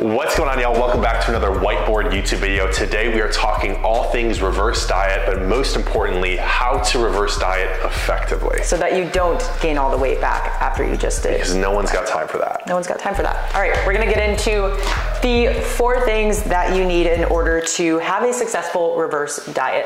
What's going on, y'all? Welcome back to another whiteboard YouTube video. Today we are talking all things reverse diet, but most importantly, how to reverse diet effectively. So that you don't gain all the weight back after you just did. Because no one's got time for that. No one's got time for that. All right, we're gonna get into the 4 things that you need in order to have a successful reverse diet.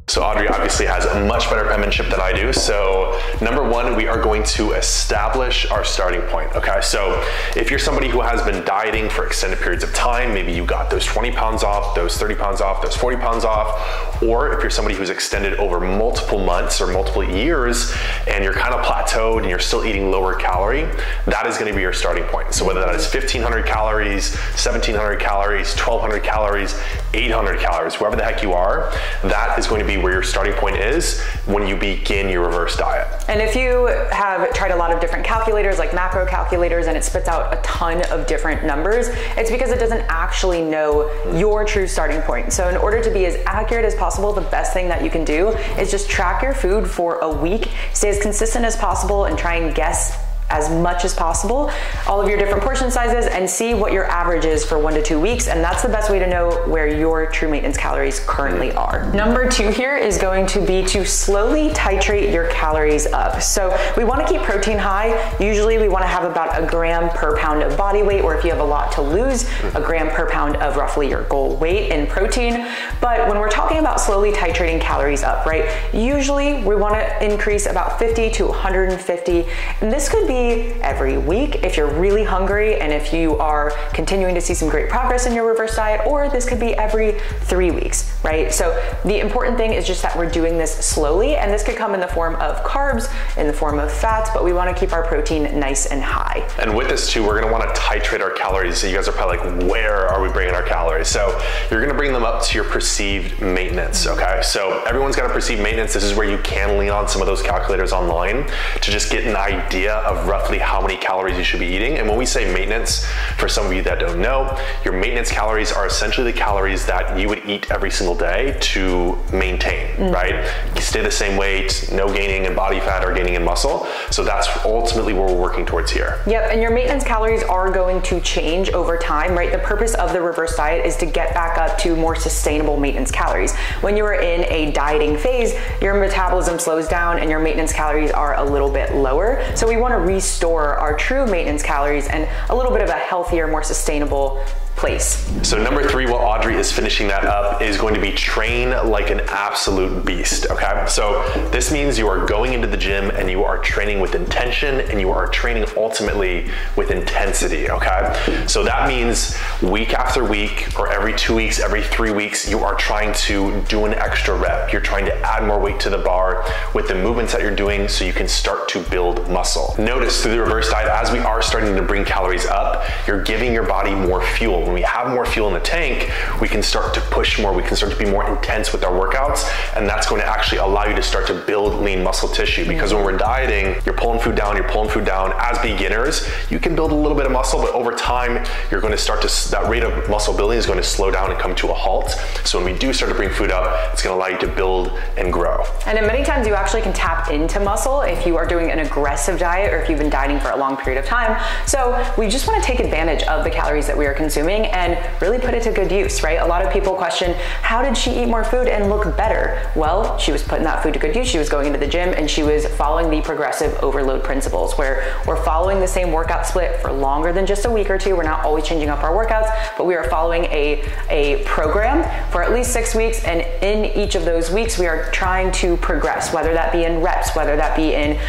So Audrey obviously has a much better penmanship than I do. So number 1, we are going to establish our starting point, okay? So if you're somebody who has been dieting for extended periods of time, maybe you got those 20 pounds off, those 30 pounds off, those 40 pounds off, or if you're somebody who's extended over multiple months or multiple years and you're kind of plateaued and you're still eating lower calorie, that is gonna be your starting point. So whether that is 1,500 calories, 1,700 calories, 1,200 calories, 800 calories, wherever the heck you are, that is going to be where your starting point is when you begin your reverse diet. And if you have tried a lot of different calculators like macro calculators and it spits out a ton of different numbers, it's because it doesn't actually know your true starting point. So in order to be as accurate as possible, the best thing that you can do is just track your food for a week, stay as consistent as possible, and try and guess as much as possible all of your different portion sizes and see what your average is for 1 to 2 weeks, and that's the best way to know where your true maintenance calories currently are. Number 2 here is going to be to slowly titrate your calories up. So we want to keep protein high. Usually we want to have about 1 gram per pound of body weight, or if you have a lot to lose, 1 gram per pound of roughly your goal weight in protein. But when we're talking about slowly titrating calories up, right, usually we want to increase about 50 to 150, and this could be every week if you're really hungry and if you are continuing to see some great progress in your reverse diet, or this could be every 3 weeks, right? So the important thing is just that we're doing this slowly, and this could come in the form of carbs, in the form of fats, but we want to keep our protein nice and high. And with this too, we're going to want to titrate our calories. So you guys are probably like, where are we bringing our calories? So you're going to bring them up to your perceived maintenance, okay? So everyone's got a perceived maintenance. This is where you can lean on some of those calculators online to just get an idea of roughly how many calories you should be eating. And when we say maintenance, for some of you that don't know, your maintenance calories are essentially the calories that you would eat every single day to maintain, right? You stay the same weight, no gaining in body fat or gaining in muscle. So that's ultimately what we're working towards here. Yep, and your maintenance calories are going to change over time, right? The purpose of the reverse diet is to get back up to more sustainable maintenance calories. When you are in a dieting phase, your metabolism slows down and your maintenance calories are a little bit lower. So we want to restore our true maintenance calories and a little bit of a healthier, more sustainable place. So number 3, while Audrey is finishing that up, is going to be train like an absolute beast, okay? So this means you are going into the gym and you are training with intention and you are training ultimately with intensity, okay? So that means week after week, or every 2 weeks, every 3 weeks, you are trying to do an extra rep. You're trying to add more weight to the bar with the movements that you're doing so you can start to build muscle. Notice through the reverse diet, as we are starting to bring calories up, you're giving your body more fuel. When we have more fuel in the tank, we can start to push more, we can start to be more intense with our workouts, and that's going to actually allow you to start to build lean muscle tissue. Because when we're dieting, you're pulling food down, As beginners, you can build a little bit of muscle, but over time, you're going to start to, that rate of muscle building is going to slow down and come to a halt. So when we do start to bring food up, it's going to allow you to build and grow. And then many times you actually can tap into muscle if you are doing an aggressive diet or if you've been dieting for a long period of time. So we just want to take advantage of the calories that we are consuming and really put it to good use, right? A lot of people question, how did she eat more food and look better? Well, she was putting that food to good use. She was going into the gym and she was following the progressive overload principles, where we're following the same workout split for longer than just a week or 2. We're not always changing up our workouts, but we are following a program for at least 6 weeks. And in each of those weeks, we are trying to progress, whether that be in reps, whether that be in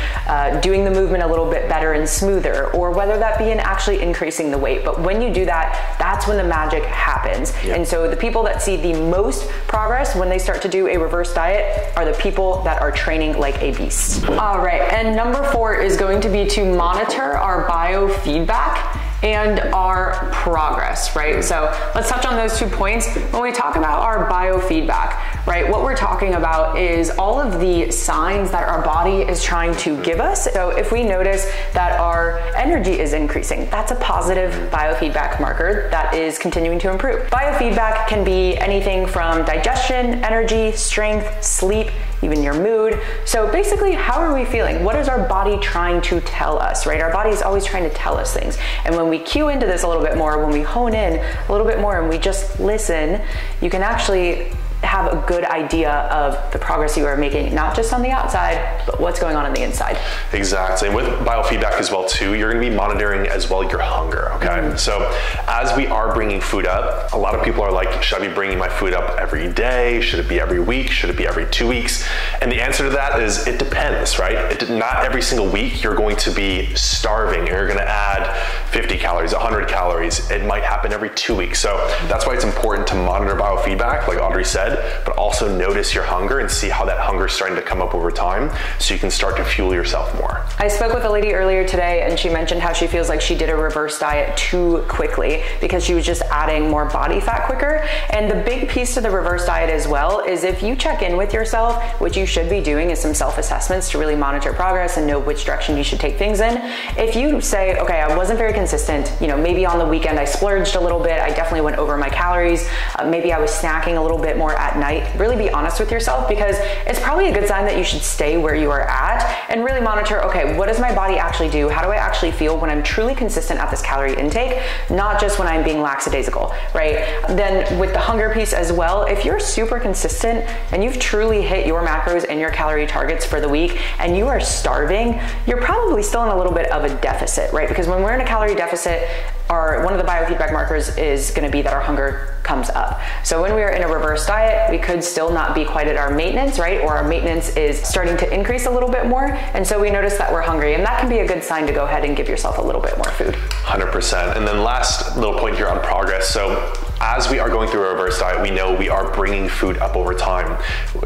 doing the movement a little bit better and smoother, or whether that be in actually increasing the weight. But when you do that, that's when the magic happens. Yep. And so the people that see the most progress when they start to do a reverse diet are the people that are training like a beast. All right, and number 4 is going to be to monitor our biofeedback and our progress, right? So let's touch on those 2 points. When we talk about our biofeedback, right, what we're talking about is all of the signs that our body is trying to give us. So if we notice that our energy is increasing, that's a positive biofeedback marker that is continuing to improve. Biofeedback can be anything from digestion, energy, strength, sleep, even your mood. So basically, how are we feeling? What is our body trying to tell us, right? Our body is always trying to tell us things. And when we cue into this a little bit more, when we hone in a little bit more and we just listen, you can actually have a good idea of the progress you are making, not just on the outside, but what's going on the inside. Exactly. And with biofeedback as well too, you're going to be monitoring as well your hunger, okay? So as we are bringing food up, a lot of people are like, should I be bringing my food up every day? Should it be every week? Should it be every 2 weeks? And the answer to that is it depends, right? Not every single week you're going to be starving and you're going to add 50 calories, 100 calories. It might happen every 2 weeks. So that's why it's important to monitor biofeedback, like Audrey said, but also notice your hunger and see how that hunger is starting to come up over time so you can start to fuel yourself more. I spoke with a lady earlier today and she mentioned how she feels like she did a reverse diet too quickly because she was just adding more body fat quicker. And the big piece to the reverse diet as well is if you check in with yourself, which you should be doing is some self-assessments to really monitor progress and know which direction you should take things in. If you say, okay, I wasn't very consistent, you know, maybe on the weekend I splurged a little bit, I definitely went over my calories, maybe I was snacking a little bit more at night, really be honest with yourself because it's probably a good sign that you should stay where you are at and really monitor, okay, what does my body actually do? How do I actually feel when I'm truly consistent at this calorie intake, not just when I'm being lackadaisical, right? Then with the hunger piece as well, if you're super consistent and you've truly hit your macros and your calorie targets for the week and you are starving, you're probably still in a little bit of a deficit, right? Because when we're in a calorie deficit, one of the biofeedback markers is going to be that our hunger comes up. So when we are in a reverse diet, we could still not be quite at our maintenance, right? Or our maintenance is starting to increase a little bit more. And so we notice that we're hungry, and that can be a good sign to go ahead and give yourself a little bit more food. 100%. And then last little point here on progress. So as we are going through a reverse diet, we know we are bringing food up over time.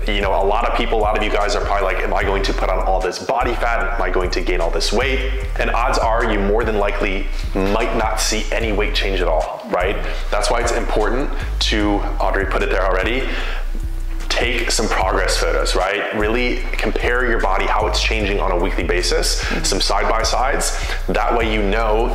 You know, a lot of people, a lot of you guys are probably like, am I going to put on all this body fat? Am I going to gain all this weight? And odds are you more than likely might not see any weight change at all, right? That's why it's important to, Audrey put it there already, take some progress photos, right? Really compare your body, how it's changing on a weekly basis, some side-by-sides. That way you know,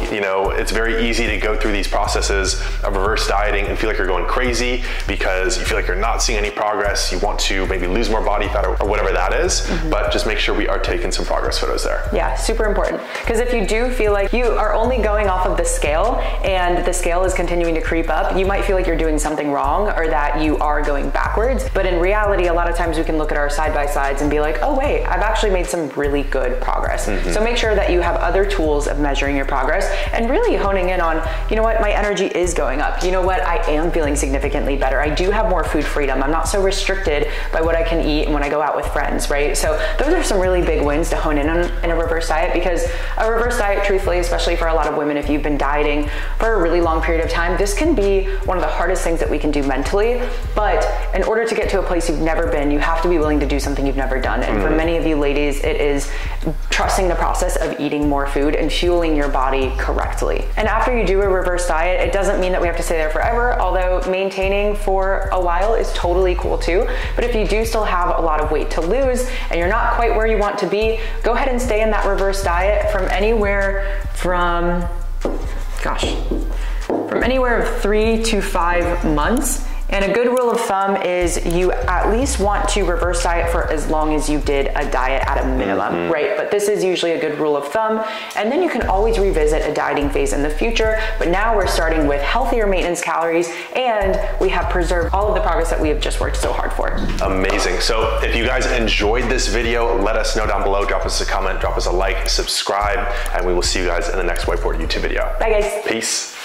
it's very easy to go through these processes of reverse dieting and feel like you're going crazy because you feel like you're not seeing any progress. You want to maybe lose more body fat or whatever that is, but just make sure we are taking some progress photos there. Yeah, super important. Because if you do feel like you are only going off of the scale and the scale is continuing to creep up, you might feel like you're doing something wrong or that you are going backwards. But in reality, a lot of times we can look at our side-by-sides and be like, oh wait, I've actually made some really good progress. So make sure that you have other tools of measuring your progress and really honing in on, you know what, my energy is going up. You know what, I am feeling significantly better. I do have more food freedom. I'm not so restricted by what I can eat and when I go out with friends, right? So those are some really big wins to hone in on in a reverse diet, because a reverse diet, truthfully, especially for a lot of women, if you've been dieting for a really long period of time, this can be one of the hardest things that we can do mentally. But in order to get to a place you've never been, you have to be willing to do something you've never done. And for many of you ladies, it is trusting the process of eating more food and fueling your body correctly. And after you do a reverse diet, it doesn't mean that we have to stay there forever, although maintaining for a while is totally cool too. But if you do still have a lot of weight to lose and you're not quite where you want to be, go ahead and stay in that reverse diet from anywhere from 3 to 5 months. And a good rule of thumb is you at least want to reverse diet for as long as you did a diet at a minimum, right? But this is usually a good rule of thumb. And then you can always revisit a dieting phase in the future. But now we're starting with healthier maintenance calories, and we have preserved all of the progress that we have just worked so hard for. Amazing. So if you guys enjoyed this video, let us know down below. Drop us a comment, drop us a like, subscribe, and we will see you guys in the next Whiteboard YouTube video. Bye guys. Peace.